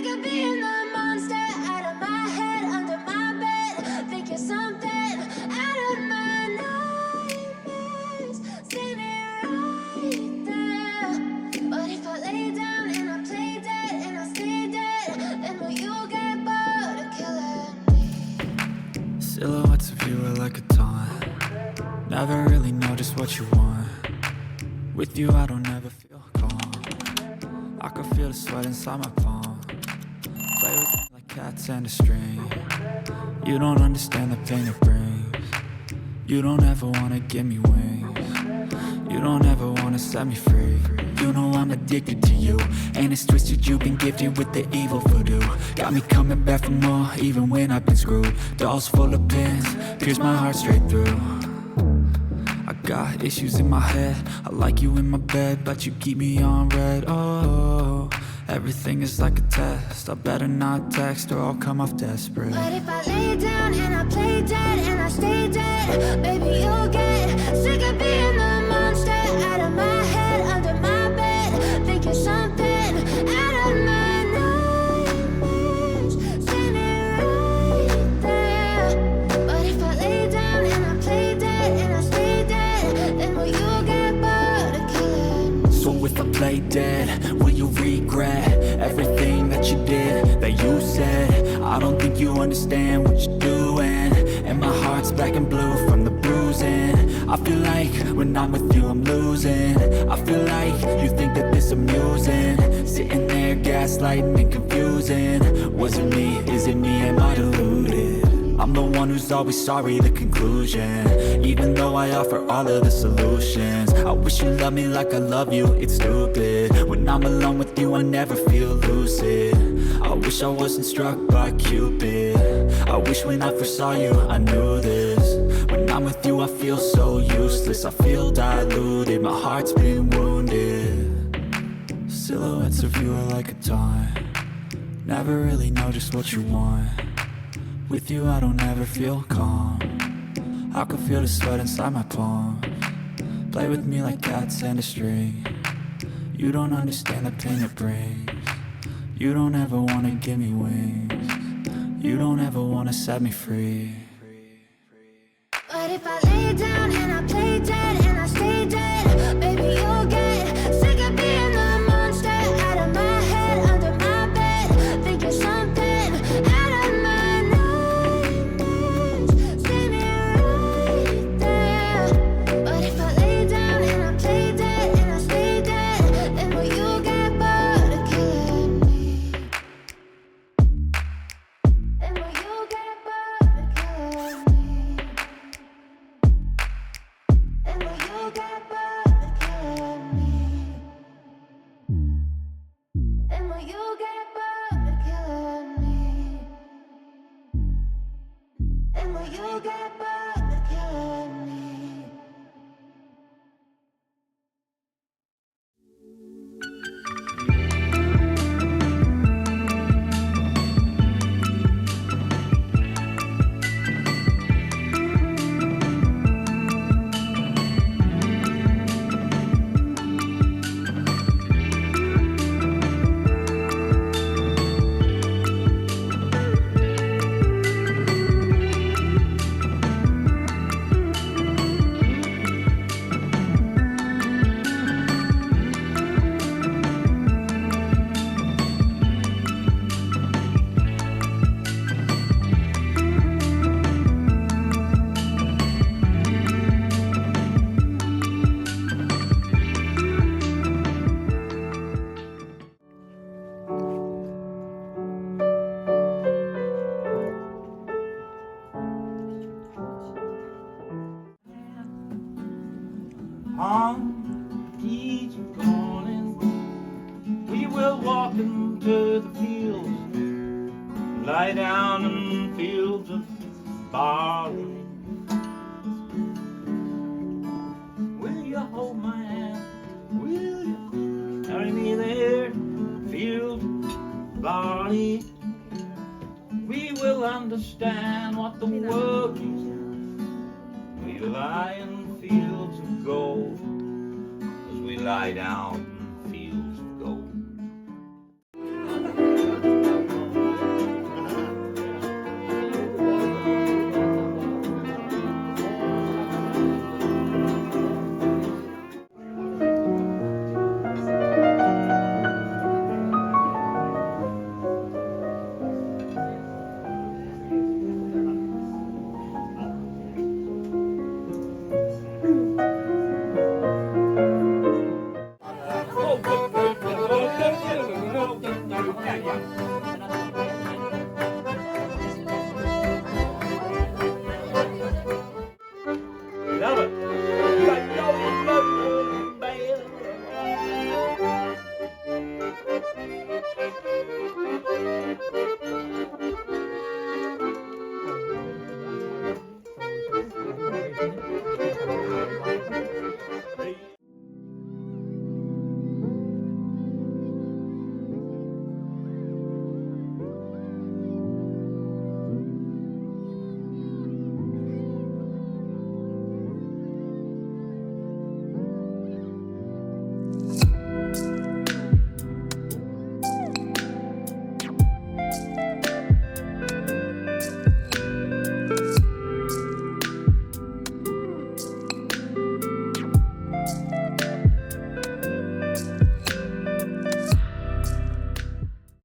Sick of being the monster out of my head, under my bed. Think you're something out of my nightmares. See me right there. But if I lay down and I play dead and I stay dead, then will you get bored of killing me? Silhouettes of you are like a taunt. Never really know just what you want. With you I don't ever feel calm. I can feel the sweat inside my palm. Play with me like cats and a string. You don't understand the pain it brings. You don't ever wanna give me wings. You don't ever wanna set me free. You know I'm addicted to you, and it's twisted you've been gifted with the evil voodoo. Got me coming back for more even when I've been screwed. Dolls full of pins, pierce my heart straight through. I got issues in my head, I like you in my bed, but you keep me on red. Oh, everything is like a test. I better not text or I'll come off desperate. But if I lay down and I play dead and I stay dead, baby you'll get sick of being the monster out of my head, under my bed. Think you're something out of my nightmares. See me right there. But if I lay down and I play dead and I stay dead, then will you get bored of killing me? So if I play dead, will you regret everything that you did, that you said? I don't think you understand what you're doing, and my heart's black and blue from the bruising. I feel like when I'm with you I'm losing. I feel like you think that this amusing, sitting there gaslighting and confusing. Was it me? Is it me? Am I deluded? I'm the one who's always sorry, the conclusion. Even though I offer all of the solutions, I wish you loved me like I love you, it's stupid. When I'm alone with you I never feel lucid. I wish I wasn't struck by Cupid. I wish when I first saw you I knew this. When I'm with you I feel so useless. I feel diluted, my heart's been wounded. Silhouettes of you are like a taunt. Never really know just what you want. With you I don't ever feel calm. I can feel the sweat inside my palm. Play with me like cats and a string. You don't understand the pain it brings. You don't ever wanna give me wings. You don't ever wanna set me free. But if I lay down and I play dead and I stay dead, baby you'll get sick of being the monster out of my head, under my bed. Think you're something out of my nightmares. See me right there. But if I lay down and I play dead and I stay dead, then will you get bored of killing me? Then will you get bored of killing me? And will you get bored of killing me? And will you get bored of killing me? And will you get bored of killing me? On each morning we will walk into the fields, lie down in fields of barley. Will you hold my hand? Will you carry me there? Fields of barley. We will understand what the world is. We lie in fields of gold as we lie down in fields of gold. 样。